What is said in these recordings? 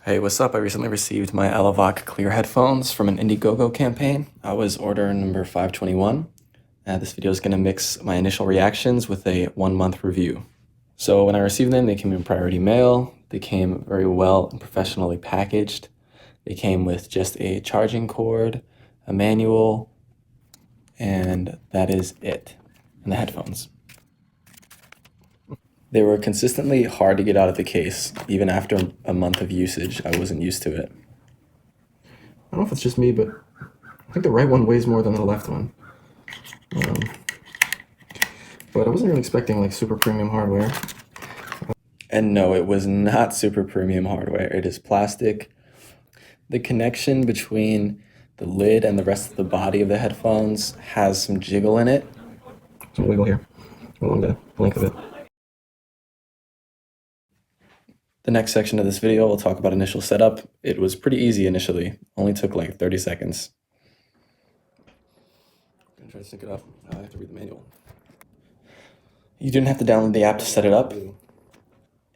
Hey, what's up? I recently received my Elevoc clear headphones from an Indiegogo campaign. I was order number 521. This video is going to mix my initial reactions with a 1-month review. So when I received them, they came in priority mail. They came very well and professionally packaged. They came with just a charging cord, a manual, and that is it. And the headphones. They were consistently hard to get out of the case. Even after a month of usage, I wasn't used to it. I don't know if it's just me, but I think the right one weighs more than the left one. But I wasn't really expecting like super premium hardware. And no, it was not super premium hardware. It is plastic. The connection between the lid and the rest of the body of the headphones has some jiggle in it. Some wiggle here along the length of it. The next section of this video, we'll talk about initial setup. It was pretty easy initially. Only took like 30 seconds. I'm gonna try to sync it up. I have to read the manual. You didn't have to download the app to set it up.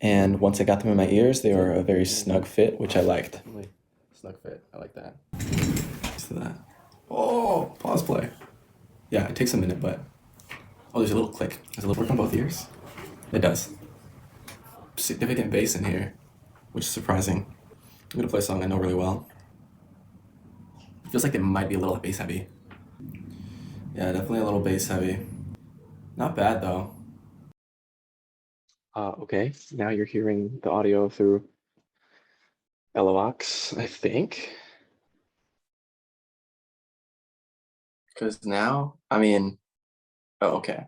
And once I got them in my ears, they were a very snug fit, which I liked. Snug fit, I like that. Thanks to that. Oh, pause play. Yeah, it takes a minute, but... Oh, there's a little click. Does it work on both ears? It does. Significant bass in here, which is surprising. I'm gonna play a song I know really well. It feels like they might be a little bass heavy. Yeah, definitely a little bass heavy. Not bad though. Okay, now you're hearing the audio through Elevoc, I think. Because now, oh, okay.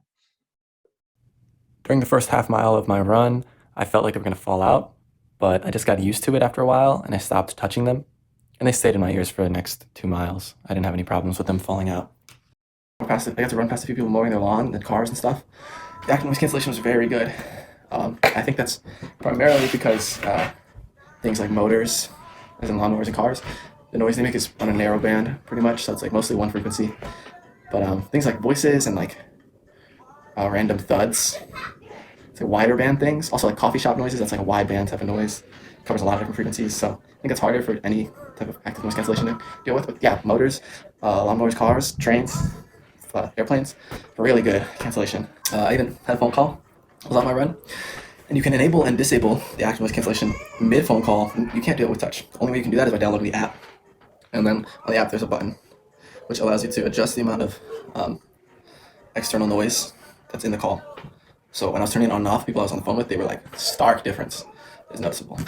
During the first half mile of my run, I felt like they were going to fall out, but I just got used to it after a while and I stopped touching them. And they stayed in my ears for the next 2 miles. I didn't have any problems with them falling out. I got to run past a few people mowing their lawn and cars and stuff. The active noise cancellation was very good. I think that's primarily because things like motors, as in lawnmowers and cars, the noise they make is on a narrow band pretty much, so it's like mostly one frequency. But things like voices and like random thuds, it's like wider band things. Also like coffee shop noises, that's like a wide band type of noise. Covers a lot of different frequencies, so I think it's harder for any type of active noise cancellation to deal with. But yeah, motors, lawnmowers, cars, trains, airplanes, really good cancellation. I even had a phone call. I was on my run. And you can enable and disable the active noise cancellation mid-phone call. You can't do it with touch. The only way you can do that is by downloading the app. And then on the app there's a button which allows you to adjust the amount of external noise that's in the call. So when I was turning it on and off, people I was on the phone with, they were like, stark difference is noticeable.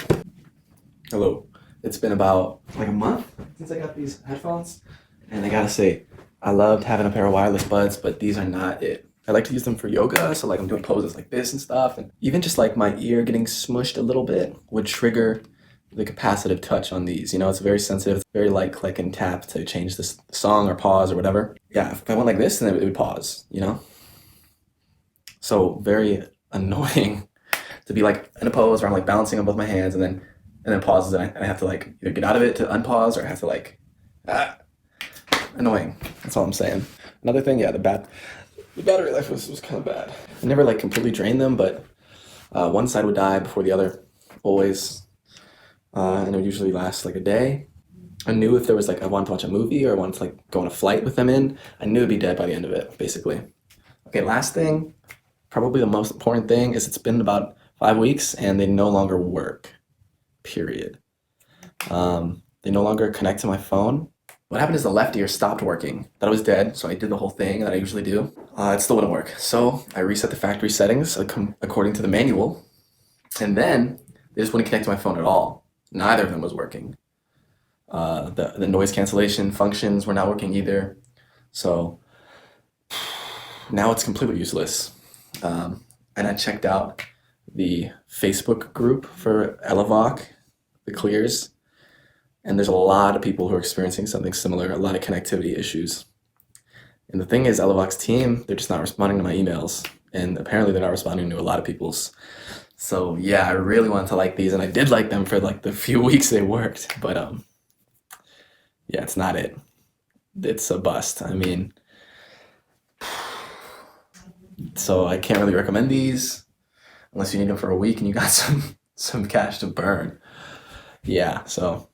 Hello. It's been about like a month since I got these headphones. And I gotta say, I loved having a pair of wireless buds, but these are not it. I like to use them for yoga, so like I'm doing poses like this and stuff. And even just like my ear getting smushed a little bit would trigger the capacitive touch on these. You know, it's very sensitive, very light click and tap to change this song or pause or whatever. Yeah, if I went like this, then it would pause, you know? So very annoying to be like in a pose where I'm like balancing on both my hands and then pauses and I have to like either get out of it to unpause or I have to like, annoying. That's all I'm saying. Another thing, yeah, the battery life was kind of bad. I never like completely drained them, but one side would die before the other, always. And it would usually last like a day. I knew if there was like, I wanted to watch a movie or I wanted to like go on a flight with them in, I knew it'd be dead by the end of it, basically. Okay, last thing, probably the most important thing is it's been about 5 weeks and they no longer work, period. They no longer connect to my phone. What happened is the left ear stopped working. Thought it was dead, so I did the whole thing that I usually do. It still wouldn't work. So I reset the factory settings according to the manual, and then they just wouldn't connect to my phone at all. Neither of them was working. The noise cancellation functions were not working either. So now it's completely useless. And I checked out the Facebook group for Elevoc, the clears. And there's a lot of people who are experiencing something similar, a lot of connectivity issues. And the thing is, Elevoc's team, they're just not responding to my emails. And apparently they're not responding to a lot of people's. So yeah, I really wanted to like these, and I did like them for like the few weeks they worked. But yeah, it's not it. It's a bust. I mean, so I can't really recommend these unless you need them for a week and you got some cash to burn. Yeah, so